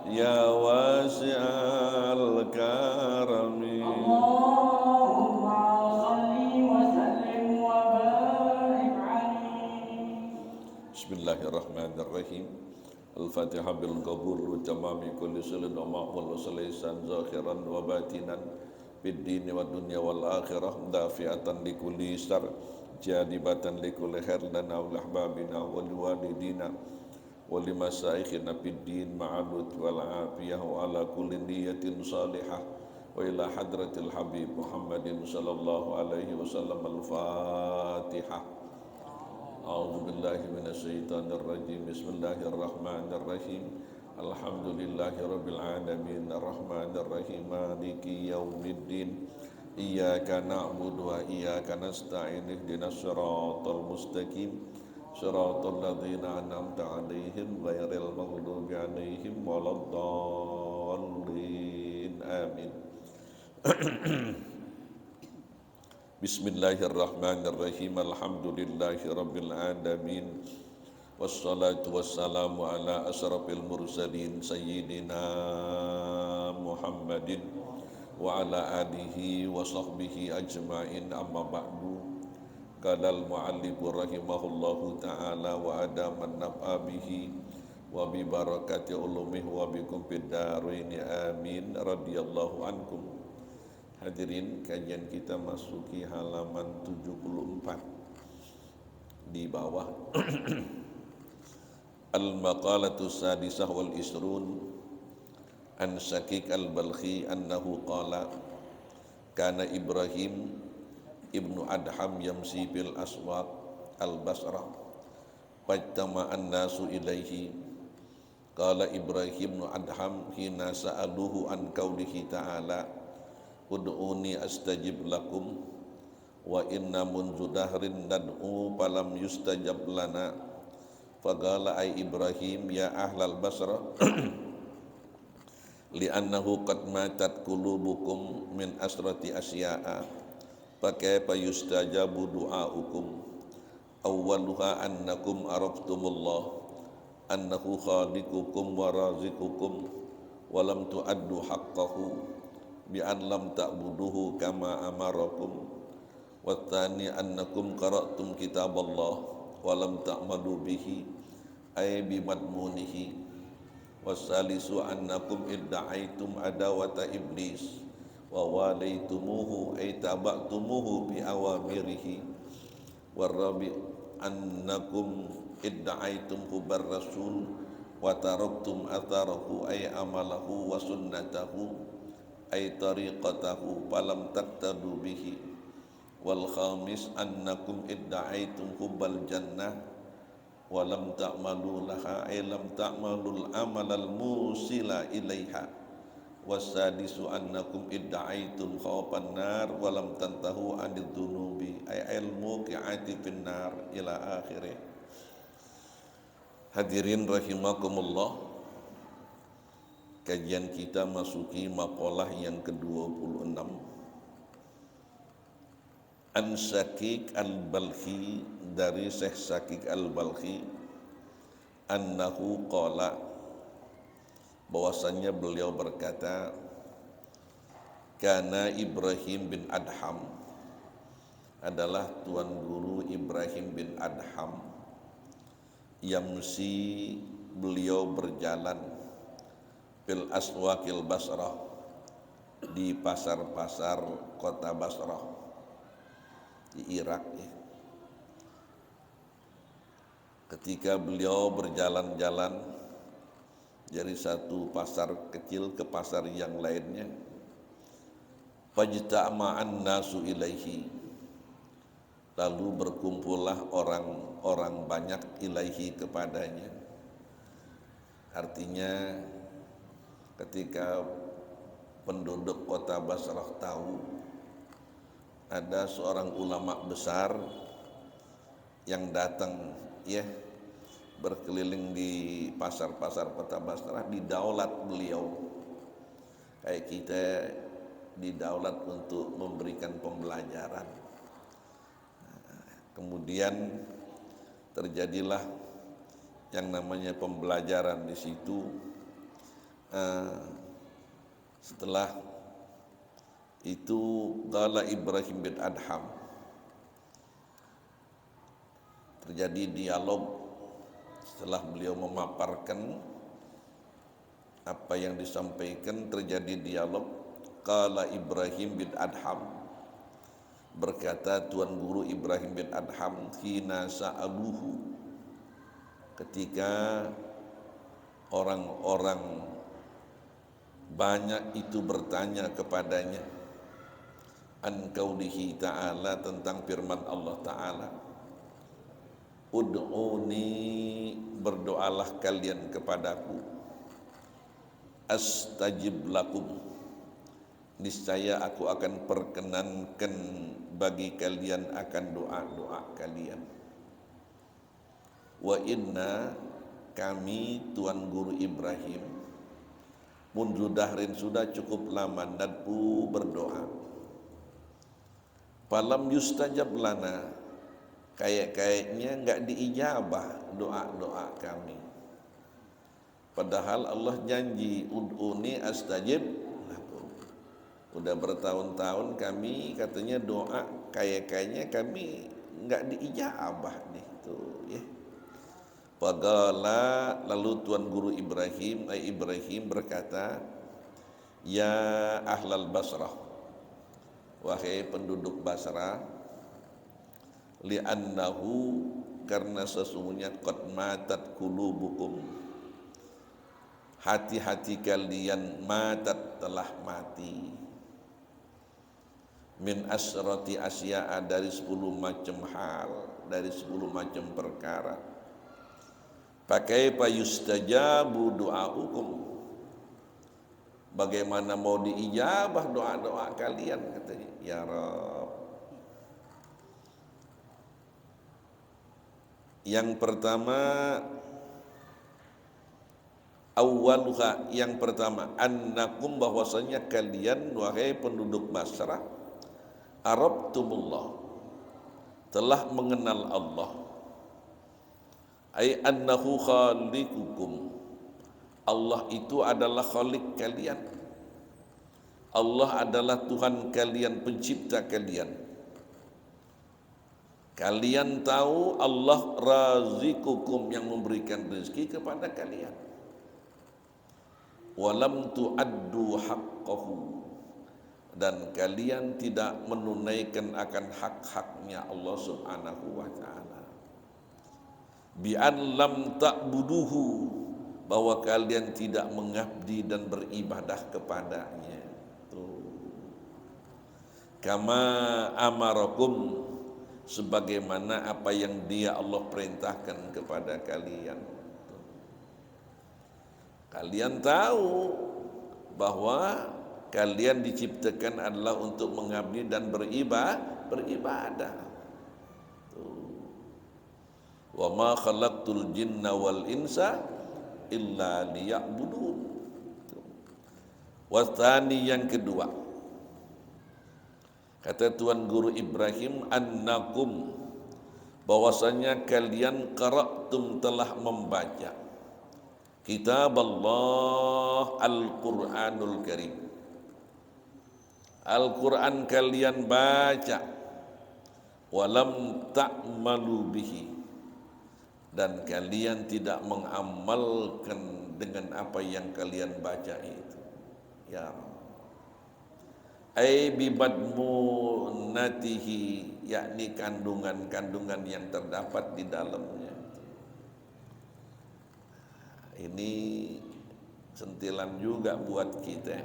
يا واسع الكرم اللهم صل وسلم وبارك عليه. بسم الله الرحمن الرحيم. الفاتحة بالقبول وتمام كل سلم ومعمول وسليسان ظاهرا وباتنا بالدين والدنيا والآخرة دافعة لكل شر جالبة لكل خير لنا ولأحبابنا ولوالدينا ولمسائخنا في الدين مع اللطف والعافية وعلى كل نية صالحة وإلى حضرة الحبيب محمد صلى الله عليه وسلم. الفاتحة. أعوذ بالله من الشيطان الرجيم. بسم الله الرحمن الرحيم. الحمد لله رب العالمين الرحمن الرحيم مالك يوم الدين إياك نعبد وإياك نستعين اهدنا الصراط المستقيم صراط الذين أنعمت عليهم غير المغضوب عليهم ولا الضالين آمين. Bismillahirrahmanirrahim. Alhamdulillahi rabbil alamin. Wassalatu wassalamu ala asrafil mursalin sayyidina Muhammadin wa ala alihi wa sahbihi ajma'in, amma ba'du. Qala al-mu'allif rahimahullahu ta'ala wa adaman naf'a bihi wa bi barakati ulumihi wa bikum fid dharain amin radhiyallahu ankum. Hadirin, kajian kita masuki halaman 74 di bawah. Al-maqalatu sadisah wal isrun an Syakik al-Balkhi annahu qala kana Ibrahim ibnu Adham yamsi fil aswaq al-Basrah fajtama'an nasu ilaihi. Qala Ibrahim ibnu Adham hina sa'aluhu an qawlihi ta'ala ud'uni astajib lakum wa inna munzu dahrin nad'u falam yustajab lana. Faqala ay Ibrahim ya ahlal Basra li'annahu qad matat qulubukum min asrati asya'a fakaifa yustajabu du'aukum. Awwaluha annakum araftumullah annahu khaliqukum wa razikukum wa lam tu'addu haqqahu bi an lam ta'buduhu kama amarakum. Wa tsani annakum qara'tum kitaballah wa lam ta'malu bihi ay bi madmunihi. Wasalisu annakum idda'aitum adawata iblis wa walaitumuhu ay taba'tumuhu bi awamirihi. Warabi annakum idda'aitum hubar rasul wa taraktum atharahu ay amalahu wa sunnatahu ay tariqatahu falam taqtadu bihi. Wal khamis annakum idda'aitum hubbal jannah wa lam ta'malu laha ay lam ta'malul amalal musila ilaiha. Wasadisu annakum idda'aitum khawfan nar wa lam tantahu anid dunubi ay ilmu qi'ati fin nar ila akhirih. Hadirin rahimakumullah, kajian kita masuki maqalah yang ke-26. An Syakik al-Balkhi, dari Syekh Syakik al-Balkhi, annahu qala, bahwasanya beliau berkata, kana Ibrahim bin Adham, adalah tuan guru Ibrahim bin Adham, yamsi, beliau berjalan, fil aswaqil Basrah, di pasar-pasar kota Basrah di Irak ya. Ketika beliau berjalan-jalan dari satu pasar kecil ke pasar yang lainnya, fajtama'an nasu ilaihi, lalu berkumpullah orang-orang banyak ilaihi, kepadanya. Artinya ketika penduduk kota Basrah tahu ada seorang ulama besar yang datang ya berkeliling di pasar-pasar kota Basrah, didaulat beliau. Kayak kita didaulat untuk memberikan pembelajaran. Kemudian terjadilah yang namanya pembelajaran di situ. Setelah itu qala Ibrahim bin Adham, terjadi dialog setelah beliau memaparkan apa yang disampaikan, terjadi dialog. Qala Ibrahim bin Adham, berkata Tuan Guru Ibrahim bin Adham, hina sa'aluhu, ketika orang-orang banyak itu bertanya kepadanya, an qaulihi ta'ala, tentang firman Allah Ta'ala, ud'uni, berdoalah kalian kepadaku, astajib lakum, niscaya aku akan perkenankan bagi kalian akan doa-doa kalian. Wa inna, kami Tuan Guru Ibrahim, mundu dahrin, sudah cukup lama, nad'u, berdoa, falam yustajab lana, kayak-kayaknya enggak diijabah doa-doa kami. Padahal Allah janji, ud'uni astajib lakum. Udah bertahun-tahun kami katanya doa, kayak-kayaknya kami enggak diijabah nih tuh ya. Faqala, lalu Tuan Guru Ibrahim berkata, ya ahlal Basrah, wahai penduduk Basrah, li'annahu, karena sesungguhnya qad matat qulubukum, hati-hati kalian, matat, telah mati, min asrati asya'a, dari 10 macam hal, dari 10 macam perkara. Pakai yustajabu doa'ukum, bagaimana mau diijabah doa-doa kalian, katanya, ya Rabb. Yang pertama, awwaluha, yang pertama, annakum, bahwasanya kalian wahai penduduk Basrah, arabtumullah, telah mengenal Allah, ay annahu khaliqukum, Allah itu adalah khalik kalian, Allah adalah Tuhan kalian, pencipta kalian. Kalian tahu Allah razikukum, yang memberikan rezeki kepada kalian. Walam tu'addu haqqahu, dan kalian tidak menunaikan akan hak-haknya Allah Subhanahu wa ta'ala. Bi'an lam ta'buduhu, bahwa kalian tidak mengabdi dan beribadah kepadanya. Tuh. Kama amarakum, sebagaimana apa yang Dia Allah perintahkan kepada kalian. Tuh. Kalian tahu bahwa kalian diciptakan adalah untuk mengabdi dan beribadah. Wa ma khalaqtul jinna wal insa illa liya'budun. Wasani, yang kedua, kata Tuan Guru Ibrahim, annakum, bahwasanya kalian qara'tum, telah membaca, kitab Allah, Al-Quranul Karim, Al-Quran kalian baca, walam ta'malu bihi, dan kalian tidak mengamalkan dengan apa yang kalian baca itu. Ya ai bibadmunatihi, yakni kandungan-kandungan yang terdapat di dalamnya. Ini sentilan juga buat kita.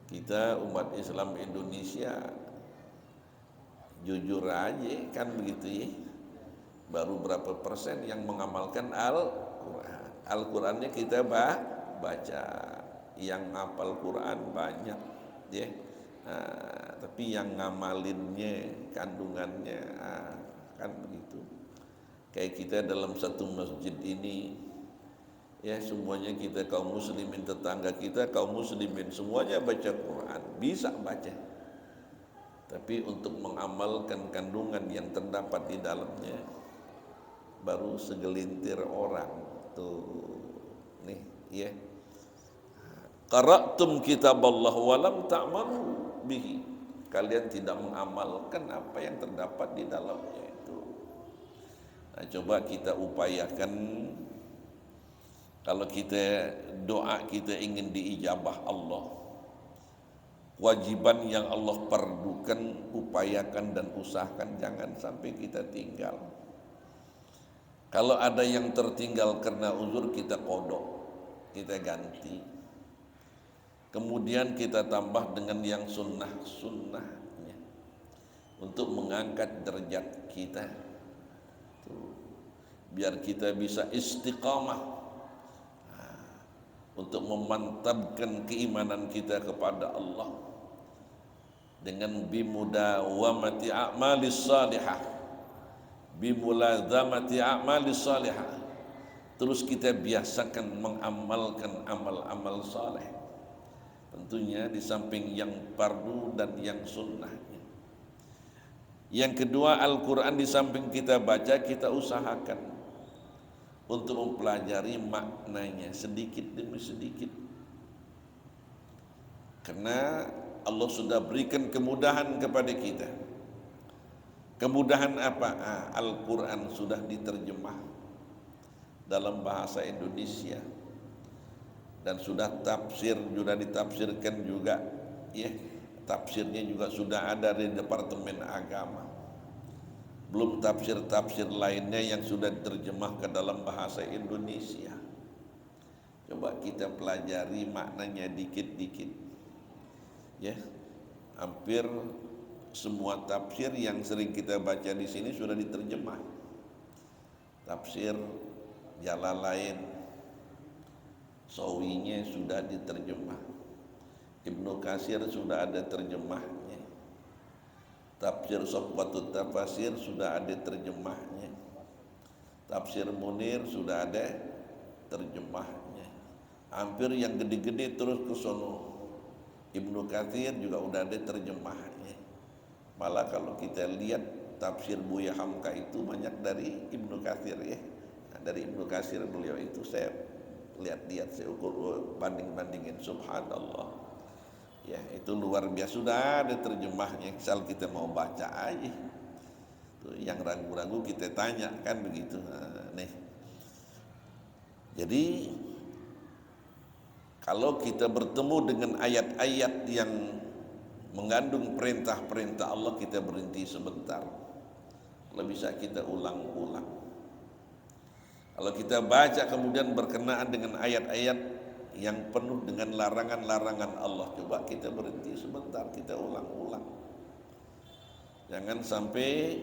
Kita umat Islam Indonesia, jujur aja kan begitu ya, baru berapa persen yang mengamalkan Al-Quran. Al-Qurannya kita baca, yang ngapal Quran banyak ya, tapi yang ngamalinnya, kandungannya, kan begitu. Kayak kita dalam satu masjid ini ya, semuanya kita kaum muslimin, tetangga kita kaum muslimin, semuanya baca Quran, bisa baca, tapi untuk mengamalkan kandungan yang terdapat di dalamnya baru segelintir orang tuh nih ya. Qara'tum kitaballah walam ta'malu bihi. Kalian tidak mengamalkan apa yang terdapat di dalamnya itu. Nah, coba kita upayakan, kalau kita doa kita ingin diijabah Allah, kewajiban yang Allah perdukan, upayakan dan usahakan jangan sampai kita tinggal. Kalau ada yang tertinggal karena uzur, kita qodok, kita ganti. Kemudian kita tambah dengan yang sunnah-sunnahnya untuk mengangkat derajat kita. Tuh. Biar kita bisa istiqamah untuk memantapkan keimanan kita kepada Allah dengan bimudawamati a'malis salihah, bimulazamati a'malis salihah. Terus kita biasakan mengamalkan amal-amal saleh. Tentunya di samping yang fardu dan yang sunnahnya. Yang kedua, Al-Quran di samping kita baca, kita usahakan untuk mempelajari maknanya sedikit demi sedikit. Karena Allah sudah berikan kemudahan kepada kita. Kemudahan apa? Al-Quran sudah diterjemah dalam bahasa Indonesia. Dan sudah tafsir, sudah ditafsirkan juga, ya, tafsirnya juga sudah ada di Departemen Agama. Belum tafsir-tafsir lainnya yang sudah diterjemah ke dalam bahasa Indonesia. Coba kita pelajari maknanya dikit-dikit, ya. Hampir semua tafsir yang sering kita baca di sini sudah diterjemah. Tafsir Jalalain, Sawinya sudah diterjemah, Ibnu Katsir sudah ada terjemahnya, Tafsir Sofwatut Tafasir sudah ada terjemahnya, Tafsir Munir sudah ada terjemahnya. Hampir yang gede-gede terus ke sono, Ibnu Katsir juga udah ada terjemahnya. Malah kalau kita lihat tafsir Buya Hamka itu banyak dari Ibnu Katsir, ya. Nah, dari Ibnu Katsir beliau itu saya lihat-lihat, saya ukur, banding-bandingin, subhanallah. Ya, itu luar biasa, sudah ada terjemahnya, asal kita mau baca aja. Tuh, yang ragu-ragu kita tanya, kan begitu. Nah, nih. Jadi kalau kita bertemu dengan ayat-ayat yang mengandung perintah-perintah Allah, kita berhenti sebentar. Kalau bisa kita ulang-ulang. Kalau kita baca kemudian berkenaan dengan ayat-ayat yang penuh dengan larangan-larangan Allah, coba kita berhenti sebentar, kita ulang-ulang. Jangan sampai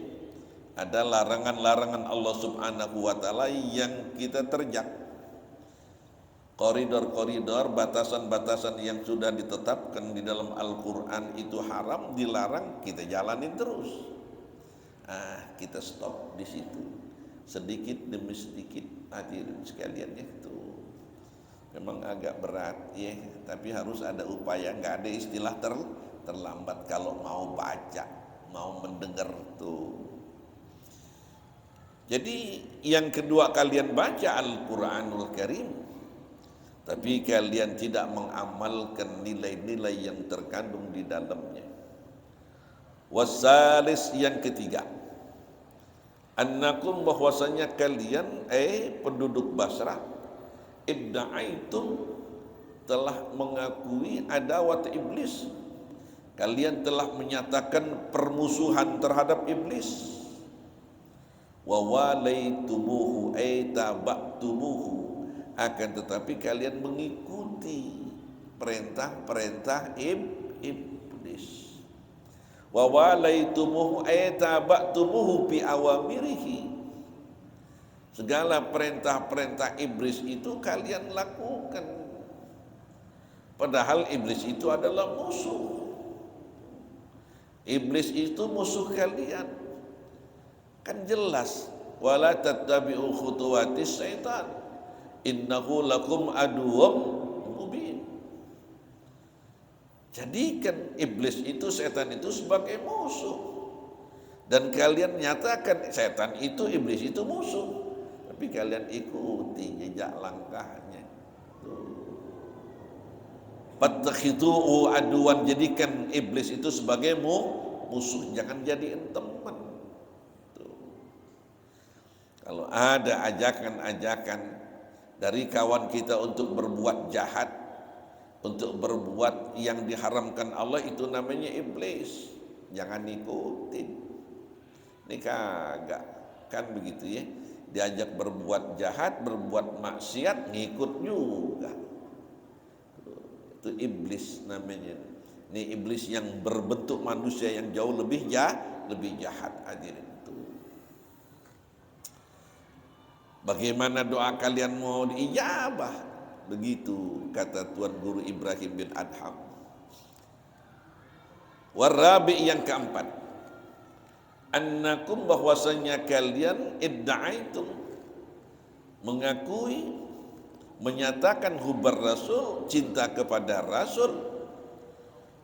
ada larangan-larangan Allah Subhanahu wa taala yang kita terjak. Koridor-koridor, batasan-batasan yang sudah ditetapkan di dalam Al-Qur'an itu haram, dilarang, kita jalanin terus. Kita stop di situ. Sedikit demi sedikit, hadirin sekalian, ya, itu memang agak berat, ya, tapi harus ada upaya. Nggak ada istilah terlambat kalau mau baca, mau mendengar tuh. Jadi yang kedua, kalian baca Al-Quranul Karim, tapi kalian tidak mengamalkan nilai-nilai yang terkandung di dalamnya. Wasalis, yang ketiga, annakum, bahwasanya kalian penduduk Basrah, idda'aitum, telah mengakui adawat iblis, kalian telah menyatakan permusuhan terhadap iblis. Wa walaitumuhu taba'tumuhu, akan tetapi kalian mengikuti perintah-perintah iblis. Wa walaitumuhu taba'tumuhu bi awamirihi, segala perintah-perintah iblis itu kalian lakukan, padahal iblis itu adalah musuh. Iblis itu musuh kalian, kan jelas. Wala tattabi'u khutuwatis syaitan, innahu lakum aduwwum mubin. Jadikan iblis itu, setan itu sebagai musuh, dan kalian nyatakan setan itu, iblis itu musuh. tapi kalian ikuti jejak langkahnya. Fattakhidhu aduan, jadikan iblis itu sebagai musuh, jangan jadiin teman. Tuh. Kalau ada ajakan-ajakan dari kawan kita untuk berbuat jahat, untuk berbuat yang diharamkan Allah, itu namanya iblis. Jangan ikutin. Ini kagak, kan begitu ya. Diajak berbuat jahat, berbuat maksiat, ngikut juga. Itu iblis namanya. Ini iblis yang berbentuk manusia yang jauh lebih jahat, hadirin itu. Bagaimana doa kalian mau diijabah? Begitu kata Tuan Guru Ibrahim bin Adham. Warabi yang keempat, annakum, bahwasanya kalian idda'aitum, mengakui, menyatakan hubar Rasul, cinta kepada Rasul,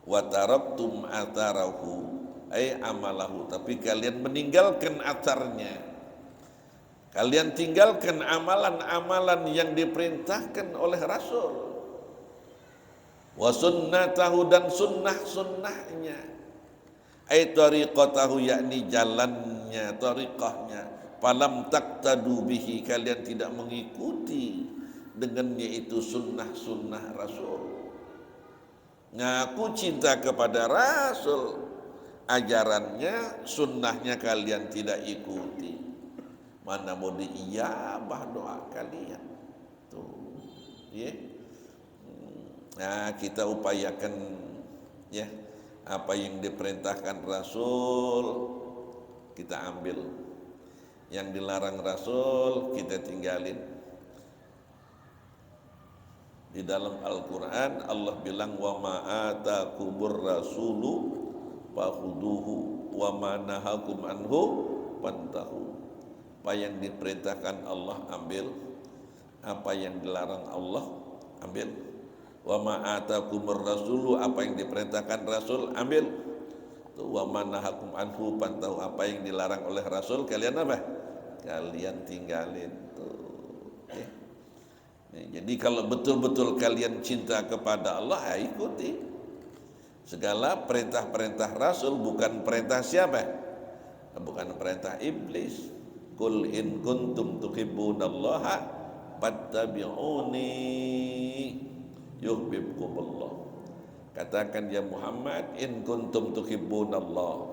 wa taraktum atharahu ay amalahu, tapi kalian meninggalkan atharnya, kalian tinggalkan amalan-amalan yang diperintahkan oleh Rasul, wa sunnatahu, dan sunnah-sunnahnya, ay tariqatahu, yakni jalannya, tariqahnya, falam taqtadu bihi, kalian tidak mengikuti dengannya itu sunnah-sunnah Rasul. Ngaku cinta kepada Rasul, ajarannya, sunnahnya kalian tidak ikuti, mana mau diijabah doa kalian tuh ya. Nah, kita upayakan ya, apa yang diperintahkan Rasul kita ambil, yang dilarang Rasul kita tinggalin. Di dalam Al-Quran Allah bilang, wa ma atakumur rasulu fakhuduhu wa ma nahakum anhu fantahu. Apa yang diperintahkan Allah ambil, apa yang dilarang Allah ambil. Wa ma atakumur rasulu, apa yang diperintahkan Rasul ambil. Wa ma nahakum anhu fantahu, apa yang dilarang oleh Rasul kalian apa? Kalian tinggalin tuh. Ya. Jadi kalau betul-betul kalian cinta kepada Allah, ya ikuti segala perintah-perintah Rasul, bukan perintah siapa? Bukan perintah iblis. Qul in kuntum tuhibbunallaha fattabi'uni yuhibbukumullah. Katakan ya Muhammad, in kuntum tuhibbunallah,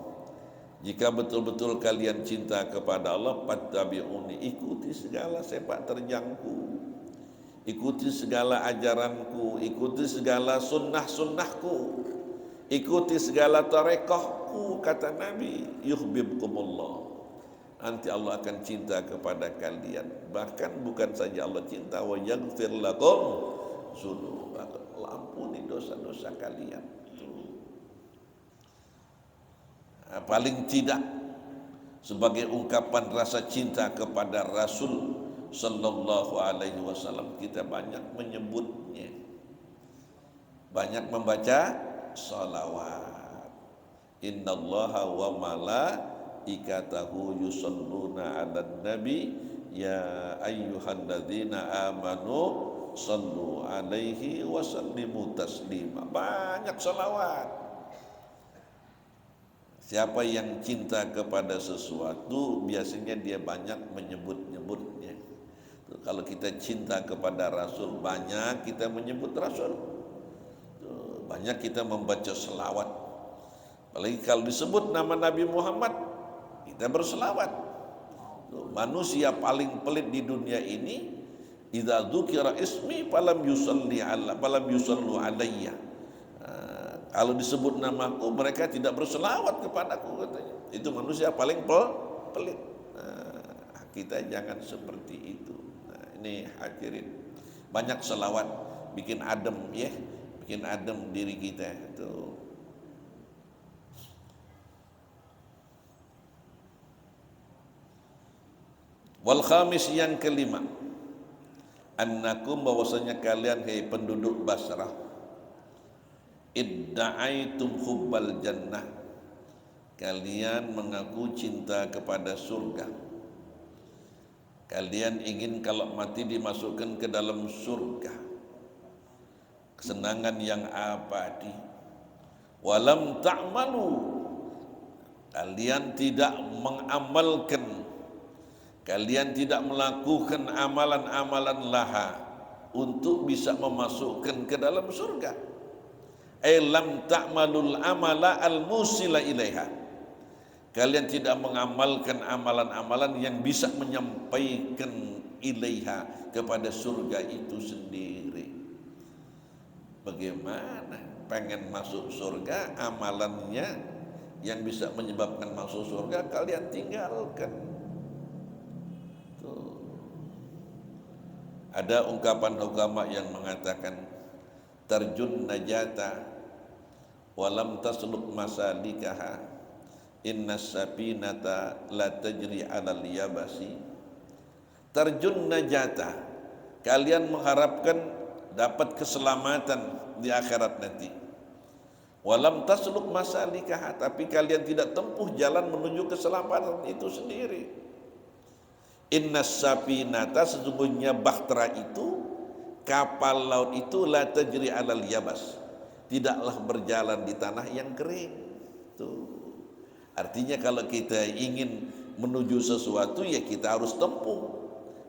jika betul-betul kalian cinta kepada Allah, fattabi'uni, ikuti segala sepak terjangku, ikuti segala ajaranku, ikuti segala sunnah-sunnahku, ikuti segala tarekahku, kata Nabi, yuhibbukumullah, nanti Allah akan cinta kepada kalian. Bahkan bukan saja Allah cinta, wa yaghfir lakum dzunubakum, Allah ampuni dosa-dosa kalian. Nah, paling tidak sebagai ungkapan rasa cinta kepada Rasul sallallahu alaihi wasallam, kita banyak menyebutnya, banyak membaca salawat. Innallaha wa malaikatahu yusalluna 'alan nabi ya ayyuhalladzina amanu sallu alaihi wa sallimu taslima. Banyak salawat. Siapa yang cinta kepada sesuatu, biasanya dia banyak menyebut-nyebutnya. Kalau kita cinta kepada Rasul, banyak kita menyebut Rasul, banyak kita membaca selawat. Apalagi kalau disebut nama Nabi Muhammad, kita berselawat. Manusia paling pelit di dunia ini, idza dzukira ismi falam yusallu alayya. Kalau disebut namaku, mereka tidak berselawat kepadaku, katanya. Itu manusia paling pelit. Kita jangan seperti itu. Ini hadirin, banyak selawat, bikin adem ya, bikin adem diri kita itu. Wal khamis, yang kelima, annakum, bahwasanya kalian, hai penduduk Basrah, idda'aitum hubbal jannah, kalian mengaku cinta kepada surga. Kalian ingin kalau mati dimasukkan ke dalam surga, kesenangan yang abadi. Walam ta'malu, kalian tidak mengamalkan, kalian tidak melakukan amalan-amalan laha untuk bisa memasukkan ke dalam surga. Lam ta'malul amala al-musila ilaiha, kalian tidak mengamalkan amalan-amalan yang bisa menyampaikan ilaiha, kepada surga itu sendiri. Bagaimana pengen masuk surga, amalannya yang bisa menyebabkan masuk surga kalian tinggalkan. Tuh. Ada ungkapan ulama yang mengatakan, tarjun najata walam tasluk masalikaha, inna sapinata la tajri alal yabasi. Tarjun najata, kalian mengharapkan dapat keselamatan di akhirat nanti. Walam tasluk masalikaha, tapi kalian tidak tempuh jalan menuju keselamatan itu sendiri. Inna sapinata, sesungguhnya bahtera itu, kapal laut itu, la tajri alal yabas, tidaklah berjalan di tanah yang kering. Tuh. Artinya kalau kita ingin menuju sesuatu, ya kita harus tempuh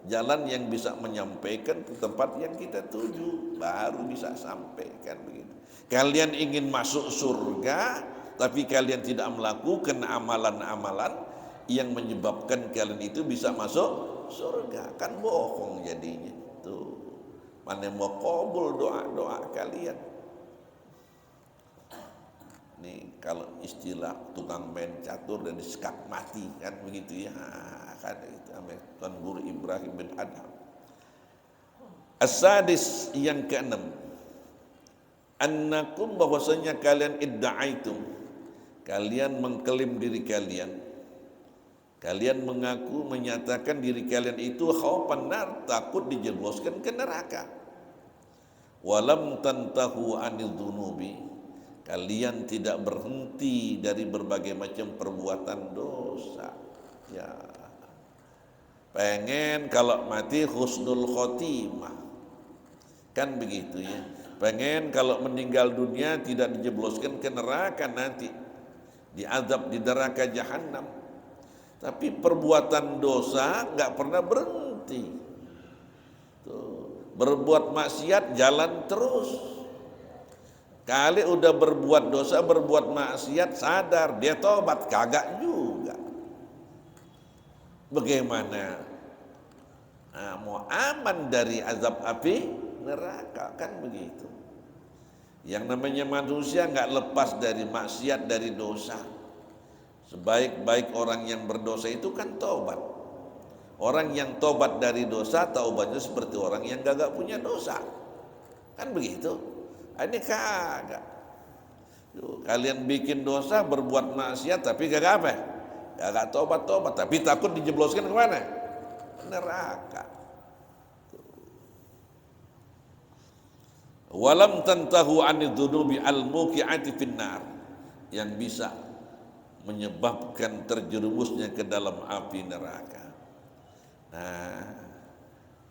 jalan yang bisa menyampaikan ke tempat yang kita tuju, baru bisa sampai, kan begitu. Kalian ingin masuk surga, tapi kalian tidak melakukan amalan-amalan yang menyebabkan kalian itu bisa masuk surga, kan bohong jadinya. Tuh, mana mau kabul doa-doa kalian. Nih kalau istilah tukang main catur dan disekat mati, kan begitu ya, kan itu Tuan Guru Ibrahim bin Adham. As-sadis, yang keenam, annakum, bahwasanya kalian idda'aitum, kalian mengklaim diri kalian, kalian mengaku menyatakan diri kalian itu khaufan nar, takut dijebloskan ke neraka. Walam tantahu anil dunubi, kalian tidak berhenti dari berbagai macam perbuatan dosa. Ya, pengen kalau mati husnul khotimah, kan begitu ya. Pengen kalau meninggal dunia tidak dijebloskan ke neraka nanti, diazab di neraka jahanam. Tapi perbuatan dosa nggak pernah berhenti. Tuh, berbuat maksiat jalan terus. Kali udah berbuat dosa, berbuat maksiat, sadar dia tobat, kagak juga. Bagaimana? Nah, mau aman dari azab api neraka, kan begitu. Yang namanya manusia nggak lepas dari maksiat, dari dosa. Sebaik-baik orang yang berdosa itu kan taubat. Orang yang taubat dari dosa, taubatnya seperti orang yang gak punya dosa, kan begitu. Ini kagak. Kalian bikin dosa, berbuat maksiat, tapi kagak apa? Kagak tobat-tobat, tapi takut dijebloskan kemana? Neraka. Walam tantahu anid dunubi al-muqi'ati finnar, yang bisa menyebabkan terjerumusnya ke dalam api neraka. Nah,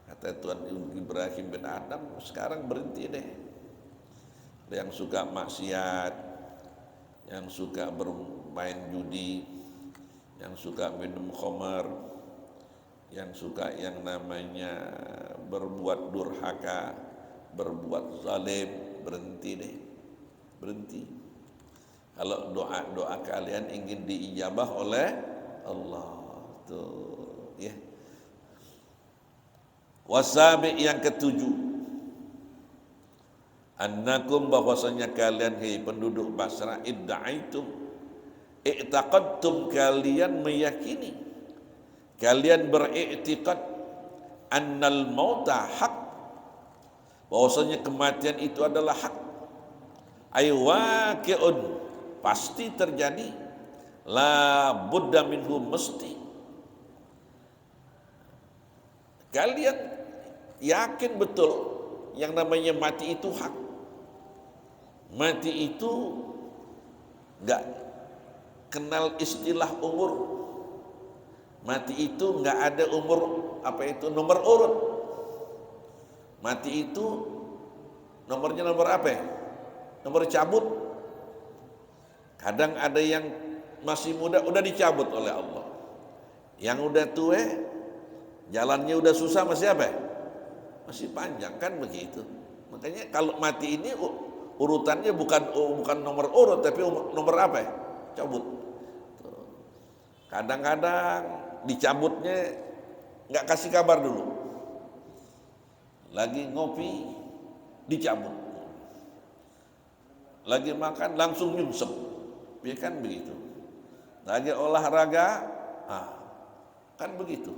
kata Tuan Ibrahim bin Adham, sekarang berhenti deh. Yang suka maksiat, yang suka bermain judi, yang suka minum khamar, yang suka yang namanya berbuat durhaka, berbuat zalim, berhenti deh, berhenti. Kalau doa-doa kalian ingin diijabah oleh Allah, tuh ya. Wasabi, yang ketujuh, annakum, bahwasanya kalian, hei penduduk Basra, idda'aitum, i'taqadtum, kalian meyakini, kalian beriktikad, annal mauta hak, bahwasanya kematian itu adalah hak, ay waqi'un, pasti terjadi, la budda minhu, mesti. Kalian yakin betul yang namanya mati itu hak. Mati itu gak kenal istilah umur, Mati itu nggak ada nomor urut. Mati itu nomornya nomor apa ya? Nomor cabut. Kadang ada yang masih muda udah dicabut oleh Allah. Yang udah tua, jalannya udah susah masih apa? Masih panjang, kan begitu. Makanya kalau mati ini urutannya bukan nomor urut, tapi nomor apa? Cabut. Kadang-kadang dicabutnya nggak kasih kabar dulu. Lagi ngopi dicabut. Lagi makan langsung nyungsep. Ya kan begitu. Lagi olahraga, kan begitu.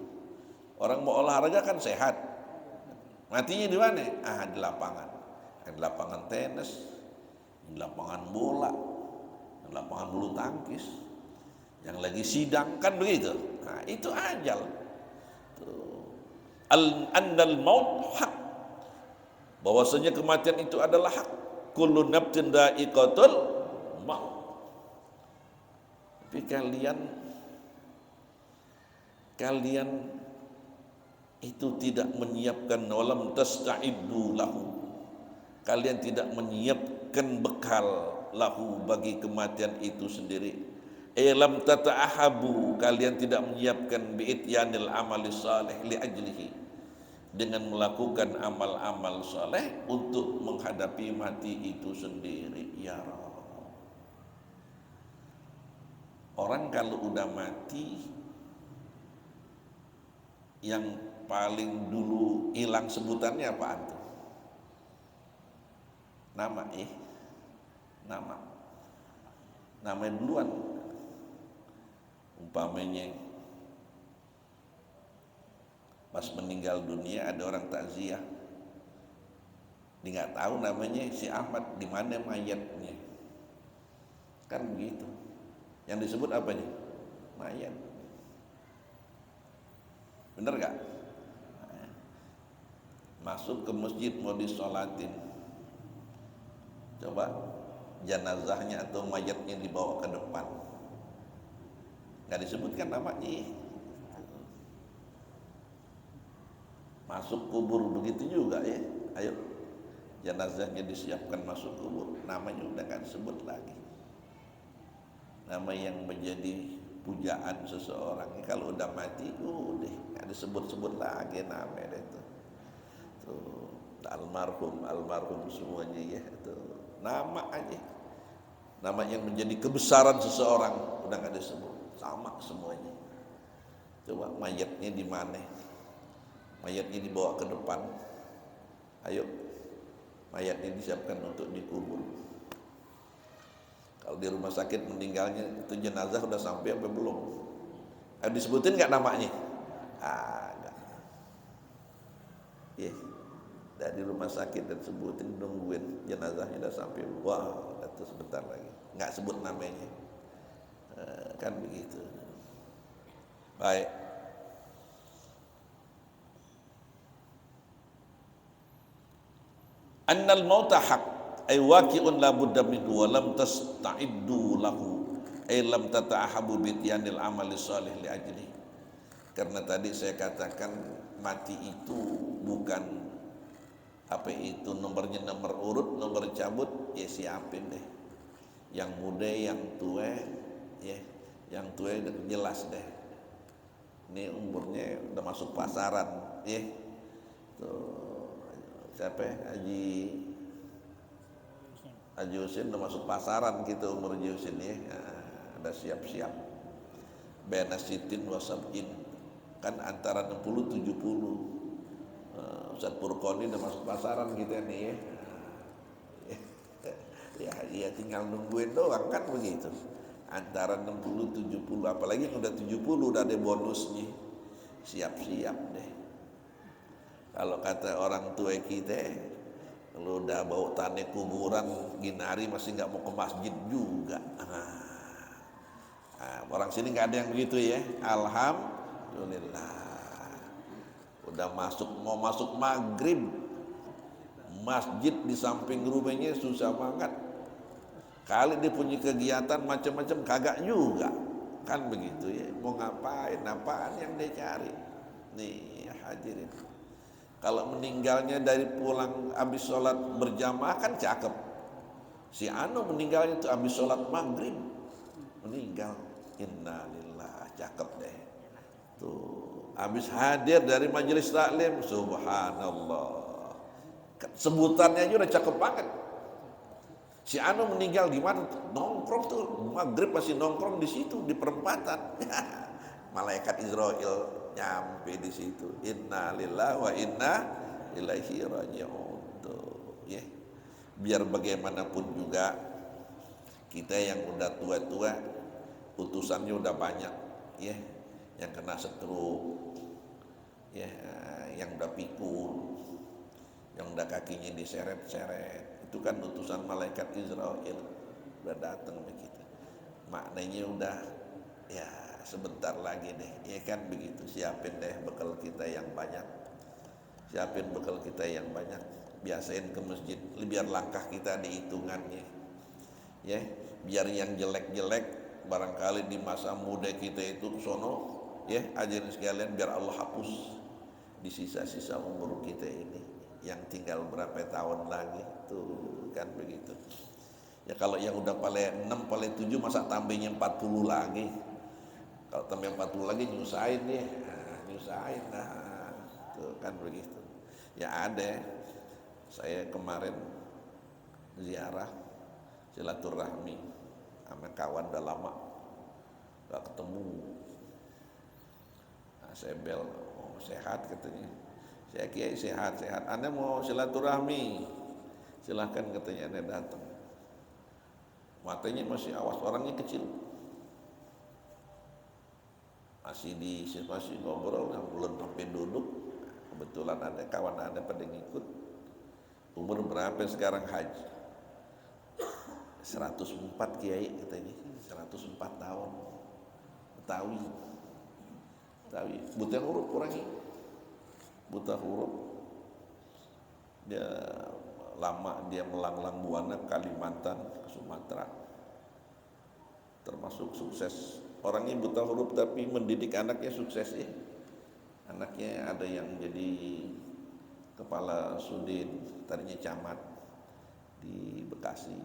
Orang mau olahraga kan sehat. Matinya di mana? Di lapangan. Di lapangan tenis, di lapangan bola, di lapangan bulu tangkis. Yang lagi sidang kan begitu. Nah, itu ajal. Annal maut hak. Bahwasanya kematian itu adalah hak. Kullu nafsin dha'iqatul maut. Tapi kalian itu tidak menyiapkan, walam tasta'iddu lahu. Kalian tidak menyiapkan bekal lahu bagi kematian itu sendiri. Lam tata'ahabu, kalian tidak menyiapkan bi'ityanil amali salih li ajlihi, dengan melakukan amal-amal saleh untuk menghadapi mati itu sendiri. Ya Rabb. Orang kalau udah mati, yang paling dulu hilang sebutannya apa antum? Nama duluan. Umpamanya pas meninggal dunia ada orang takziah, dia nggak tahu namanya si Ahmad, di mana mayatnya, kan begitu. Yang disebut apa nih? Mayat. Bener gak? Masuk ke masjid mau disolatin, coba jenazahnya atau mayatnya dibawa ke depan, gak disebutkan namanya. Masuk kubur begitu juga ya. Ayo, jenazahnya disiapkan masuk kubur, namanya udah gak disebut lagi. Nama yang menjadi pujaan seseorang kalau udah mati udah nggak disebut-sebut lagi namanya itu. Tuh, almarhum semuanya ya, itu nama aja. Nama yang menjadi kebesaran seseorang udah nggak disebut, sama semuanya. Coba mayatnya di mana? Mayatnya dibawa ke depan. Ayo, mayatnya disiapkan untuk dikubur. Kalau di rumah sakit meninggalnya itu jenazah udah sampai apa belum? Disebutin nggak namanya? Enggak. Iya. Dari rumah sakit dan sebutin, nungguin jenazahnya udah sampai. Wah, itu sebentar lagi. Nggak sebut namanya. Kan begitu. Baik. Annal mauta haq, ay waqi'un la budda minhu wa lam tasta'iddu lahu, ay lam tata'ahabu bityanil amali salih li ajli. Karena tadi saya katakan mati itu bukan nomornya nomor urut, nomor cabut, ya siapin deh. Yang muda, yang tua, ya, yang tua udah jelas deh. Ini umurnya udah masuk pasaran, ya. Tuh, siapa ya? Haji Husin udah masuk pasaran gitu, umur Haji Husin ya. Udah siap-siap. Benasitin wasabin, kan antara 60-70. Ustaz Purkoni udah masuk pasaran gitu nih ya. Ya tinggal nungguin doang kan begitu. Antara 60-70, apalagi yang udah 70 udah ada bonusnya. Siap-siap deh. Kalau kata orang tua kita, kalau udah bau tanah kuburan ginari masih nggak mau ke masjid juga. Orang sini nggak ada yang begitu ya. Alhamdulillah. Udah mau masuk maghrib, masjid di samping rumahnya susah banget. Kali dia punya kegiatan macam-macam kagak juga. Kan begitu ya, mau ngapain, apaan yang dia cari. Nih hadirin, kalau meninggalnya dari pulang habis sholat berjamaah kan cakep. Si Anu meninggalnya itu habis sholat maghrib meninggal, innalillah, cakep deh. Tuh, habis hadir dari majelis taklim, subhanallah. Sebutannya aja udah cakep banget. Si Anu meninggal gimana? Nongkrong tuh, maghrib masih nongkrong di situ di perempatan. Malaikat Israel nyampe di situ. Inna lillahi wa inna ilaihi raji'un. Tuh, ya. Biar bagaimanapun juga kita yang udah tua-tua, utusannya udah banyak, ya. Yang kena stroke, ya, yang udah pikul, yang udah kakinya diseret-seret. Itu kan utusan malaikat Israel udah datang begitu. Maknanya udah ya sebentar lagi deh, ya kan begitu. Siapin deh bekal kita yang banyak. Siapin bekal kita yang banyak. Biasain ke masjid, biar langkah kita dihitungannya. Ya, biar yang jelek-jelek barangkali di masa muda kita itu sono, ya, ajarin sekalian biar Allah hapus di sisa-sisa umur kita ini. Yang tinggal berapa tahun lagi tuh kan begitu ya. Kalau yang udah paling 6 paling 7 masa tambahnya 40 lagi. Kalau tambah 40 lagi nyusahin dia, nyusahin tuh kan begitu ya. Ada saya kemarin ziarah silaturahmi sama kawan udah lama gak ketemu. Saya bel, oh, sehat katanya. Saya kiai sehat-sehat, Anda mau silaturahmi, silahkan katanya. Anda datang, matanya masih awas, orangnya kecil, masih ngobrol, belum sampai duduk. Kebetulan ada kawan Anda pada ngikut. Umur berapa sekarang haji? 104 kiai katanya, 104 tahun, Betawi, buta huruf orangnya. Buta huruf, dia lama dia melanglang buana Kalimantan ke Sumatera, termasuk sukses. Orangnya buta huruf tapi mendidik anaknya sukses ya. Anaknya ada yang jadi kepala sudin, tadinya camat di Bekasi,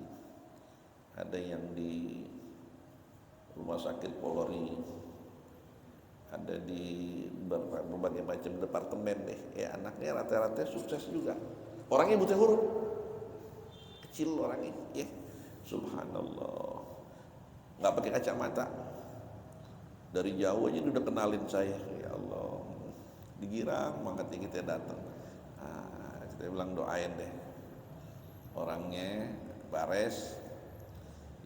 ada yang di rumah sakit Polri, ada di berbagai macam departemen deh. Ya, anaknya rata-rata sukses juga. Orangnya buta huruf, kecil orangnya, ya, subhanallah, nggak pakai kacamata. Dari jauh aja udah kenalin saya, ya Allah, digirang banget nih kita datang. Kita bilang doain deh, orangnya bares,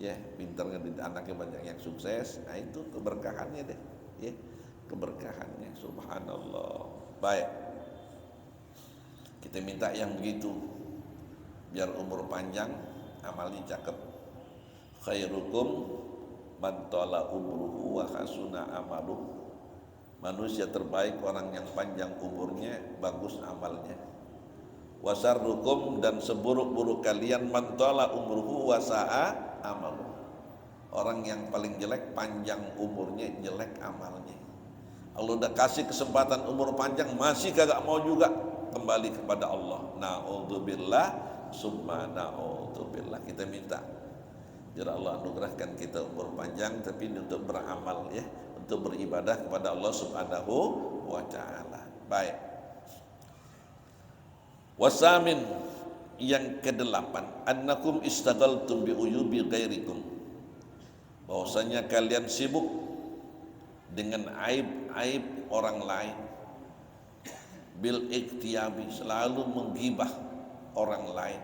ya, pintar ngedidik anaknya, banyak yang sukses. Nah itu keberkahannya deh, ya. Keberkahannya, subhanallah. Baik, kita minta yang begitu biar umur panjang, amalnya cakep. Khairukum man tala umruhu wa hasuna amaluh. Manusia terbaik orang yang panjang umurnya, bagus amalnya. Wasarrukum, dan seburuk-buruk kalian, man tala umruhu wa sa'a amaluh. Orang yang paling jelek panjang umurnya, jelek amalnya. Allah udah kasih kesempatan umur panjang masih kagak mau juga kembali kepada Allah. Na'udzubillah summa na'udzubillah. Kita minta biar Allah anugerahkan kita umur panjang, tapi untuk beramal, ya, untuk beribadah kepada Allah Subhanahu wa taala. Baik. Wasamin, yang kedelapan, annakum istaghaltum bi uyubi ghairikum. Bahwasanya kalian sibuk dengan aib-aib orang lain, bil iktiabi, selalu menggibah orang lain,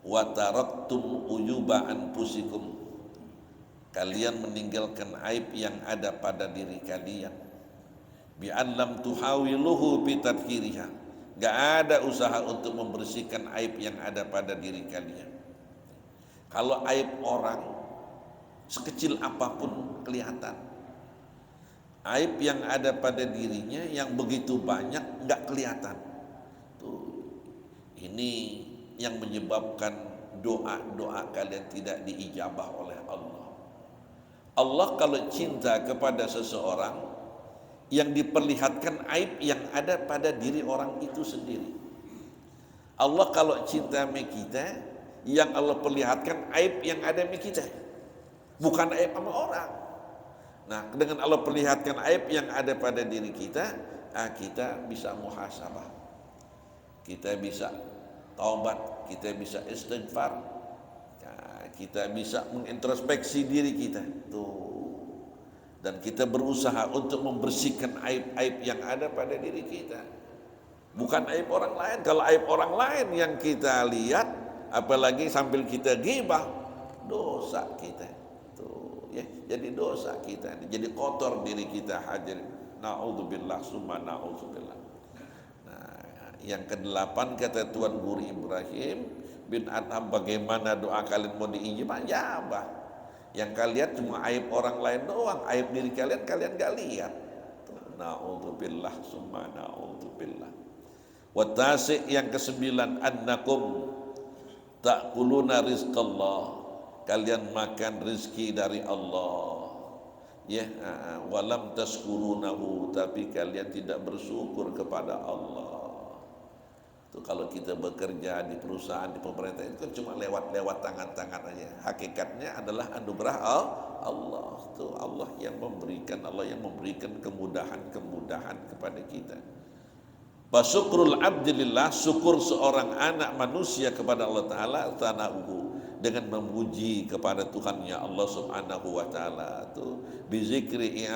wa taraktum uyuba anfusikum, kalian meninggalkan aib yang ada pada diri kalian, bi an lam tuhawiluhu bi tadhkiriha, enggak ada usaha untuk membersihkan aib yang ada pada diri kalian. Kalau aib orang sekecil apapun kelihatan, aib yang ada pada dirinya yang begitu banyak nggak kelihatan. Tuh, ini yang menyebabkan doa-doa kalian tidak diijabah oleh Allah. Allah kalau cinta kepada seseorang, yang diperlihatkan aib yang ada pada diri orang itu sendiri. Allah kalau cinta sama kita, yang Allah perlihatkan aib yang ada sama kita, bukan aib sama orang. Nah, dengan Allah perlihatkan aib yang ada pada diri kita, kita bisa muhasabah, kita bisa taubat, kita bisa istighfar, kita bisa mengintrospeksi diri kita tuh, dan kita berusaha untuk membersihkan aib-aib yang ada pada diri kita, bukan aib orang lain. Kalau aib orang lain yang kita lihat, apalagi sambil kita ghibah, dosa kita tuh ya, jadi dosa kita, jadi kotor diri kita. Hadirin, naudzubillah summa naudzubillah. Nah, yang ke-8 kata Tuan Guru Ibrahim bin Adham, bagaimana doa kalian mau diijabah? Jabah. Yang kalian cuma aib orang lain doang, aib diri kalian gak lihat. Naudzubillah summa naudzubillah. Wa tasi' yang ke-9, annakum ta'kuluna rizqallah, kalian makan rizki dari Allah ya, walam tashkurunahu, tapi kalian tidak bersyukur kepada Allah. Tuh, kalau kita bekerja di perusahaan, di pemerintah, itu kan cuma lewat tangan-tangan aja. Hakikatnya adalah anugerah Allah. Tuh, Allah yang memberikan kemudahan kepada kita. Fasyukrul abdilillah, syukur seorang anak manusia kepada Allah Ta'ala, tana'uhu, dengan memuji kepada Tuhannya Allah Subhanahu wa Ta'ala. Tuh, bizikri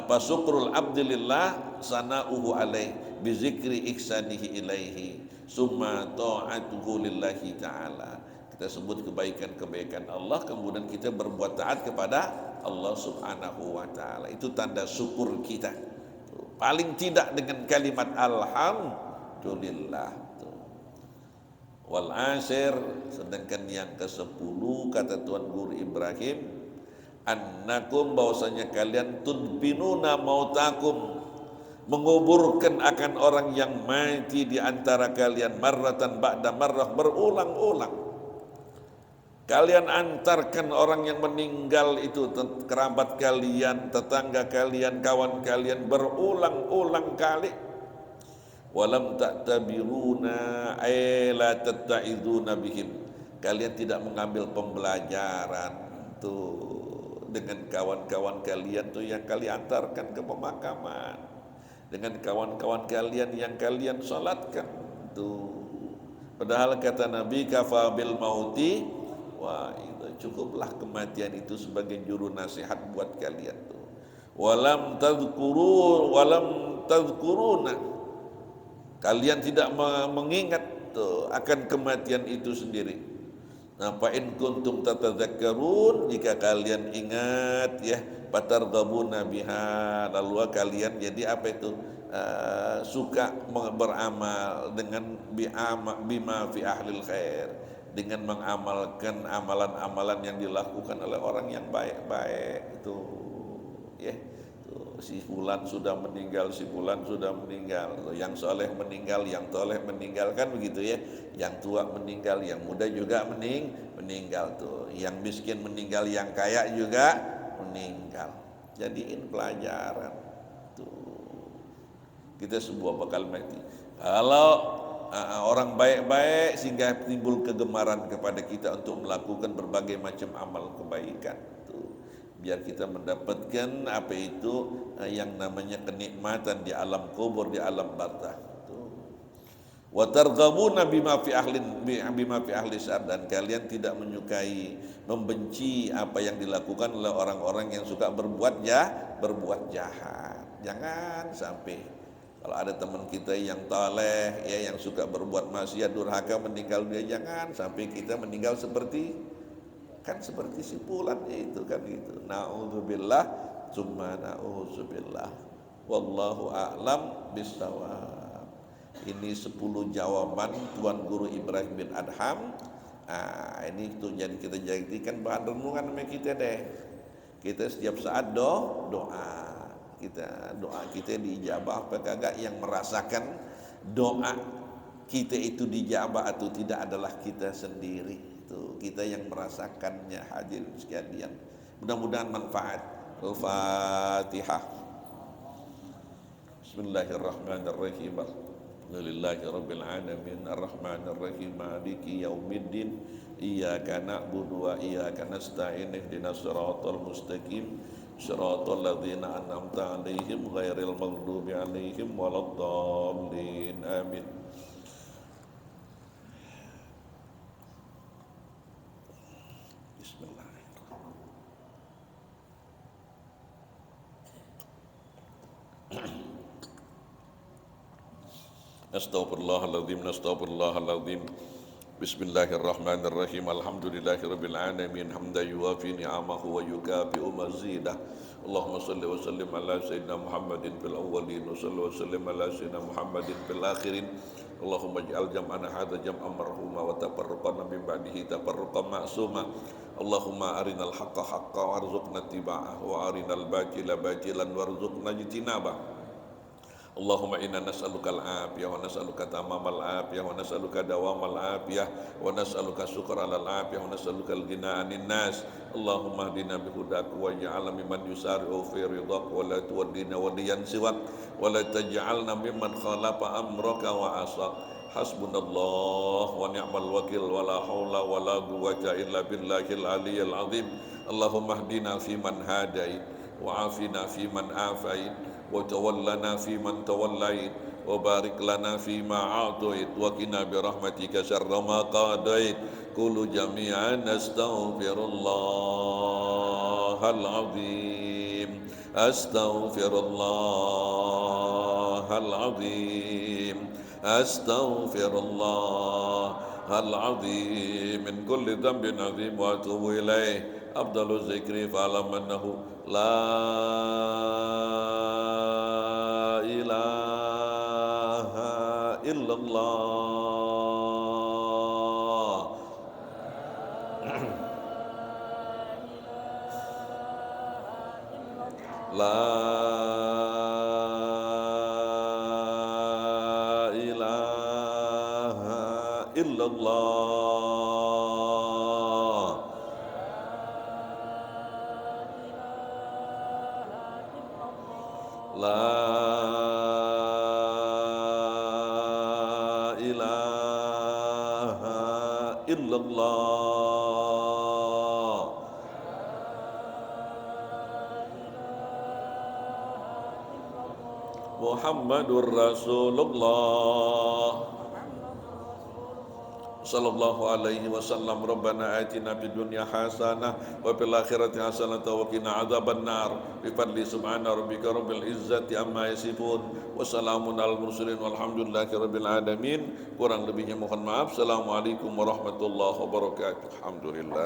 fasyukrul abdilillah sana'uhu alaih bizikri ihsanihi ilaihi summa ta'atuhu lillahi ta'ala. Kita sebut kebaikan-kebaikan Allah, kemudian kita berbuat taat kepada Allah Subhanahu wa Ta'ala. Itu tanda syukur kita. Paling tidak dengan kalimat alhamdulillah. Wal ashir, sedangkan yang ke-10 kata Tuan Guru Ibrahim, annakum, bahwasanya kalian tudbinuna mautakum, menguburkan akan orang yang mati di antara kalian, marratan ba'da marrah, berulang-ulang. Kalian antarkan orang yang meninggal itu, kerabat kalian, tetangga kalian, kawan kalian, berulang-ulang kali. Walam ta'tabiruna ay la tatta'iduna bihim, kalian tidak mengambil pembelajaran tuh dengan kawan-kawan kalian tuh yang kalian antarkan ke pemakaman, dengan kawan-kawan kalian yang kalian salatkan tuh. Padahal kata Nabi, kafa bil mauti, wah itu cukuplah kematian itu sebagai juru nasihat buat kalian tuh. Walam tadhkuruna, kalian tidak mengingat tuh akan kematian itu sendiri. Nah, fa in kuntum tatadzakkarun, jika kalian ingat ya, fatarghabuna biha, lalu kalian jadi apa itu? Suka beramal dengan bima fi ahlil khair, dengan mengamalkan amalan-amalan yang dilakukan oleh orang yang baik-baik itu ya. Si fulan sudah meninggal, si fulan sudah meninggal, yang soleh meninggal, yang toleh meninggal, kan begitu ya. Yang tua meninggal, yang muda juga meninggal tuh, yang miskin meninggal, yang kaya juga meninggal. Jadiin pelajaran tuh, kita sebuah bakal mati. Kalau orang baik-baik, sehingga timbul kegemaran kepada kita untuk melakukan berbagai macam amal kebaikan tuh, biar kita mendapatkan apa itu yang namanya kenikmatan di alam kubur, di alam barzakh. Wa targhabuna bima fi ahli syar, dan kalian tidak menyukai, membenci apa yang dilakukan oleh orang-orang yang suka berbuat jahat. Jangan sampai kalau ada teman kita yang taleh ya, yang suka berbuat maksiat, durhaka, meninggal dia, jangan sampai kita meninggal seperti si fulan itu kan gitu. Naudzubillah summa naudzubillah. Wallahu a'lam bishawab. Ini 10 jawaban Tuan Guru Ibrahim bin Adham. Ini tuh jadi kita jadikan bahan renungan sama kita deh. Kita setiap saat doa kita diijabah apa kagak, yang merasakan doa kita itu dijabah atau tidak adalah kita sendiri. Itu kita yang merasakannya, hadirin sekalian. Mudah-mudahan manfaat. Al-Fatihah. Bismillahirrahmanirrahim. Alhamdulillahi rabbil alamin arrahmanir rahim maliki yaumiddin iyyaka na'budu wa iyyaka nasta'in ihdinas siratal mustaqim siratal ladzina an'amta 'alaihim ghairil maghdubi 'alaihim waladdallin amin. Astaghfirullahaladzim. Bismillahirrahmanirrahim. Alhamdulillahirabbil alamin hamdan yuwafi ni'amahu wa yukafi'u mazidah. Allahumma salli wa sallim ala sayyidina Muhammadin fil awwalin wa salli wa sallim ala sayyidina Muhammadin fil akhirin. Allahumma ij'al jam'ana hadza jam'an marhuma wa tafarruqana min ba'dihi tafarruqan ma'suma. Allahumma arinal haqqa haqqan warzuqna ittiba'ah wa arinal batila batilan warzuqna ijtinabah. Allahumma inna nas'aluka al-afiyah wa nas'aluka tamamal afiyah wa nas'aluka dawamal afiyah wa nas'aluka syukra alal afiyah wa nas'aluka al-ghina 'anil nas. Allahumma hdina bihudak wa ja'alna mimman yusari'u fi ridhak wa la tuwaddina waliyan siwak wa la taj'alna mimman khalafa amraka wa asak. Hasbunallah wa ni'mal wakil wa la hawla wa la quwwata illa billahil aliyyil azim. Allahumma hdina fi man hadait wa afina fi man afait wa tawallana fi man tawallait wa barik lana fi ma a'tait wa qina bi rahmatika syarra ma qadait. Qulu jami'an astaghfirullahal azim astaghfirullahal azim astaghfirullahal azim min kulli dhanbin azim wa atubu ilaih. Afdalu zikri fa'lam annahu la ilaha illallah. La ilaha illallah. La ilaha illallah. Muhammadur Rasulullah sallallahu alaihi wasallam. Rabbana atina fid dunya hasanah wa fil akhirati hasanah wa qina adzabannar. Bi fadli subhana rabbika rabbil izzati amma yasifun wa salamun alal mursalin walhamdulillahi rabbil alamin. Kurang lebihnya mohon maaf. Assalamualaikum warahmatullahi wabarakatuh. Alhamdulillah.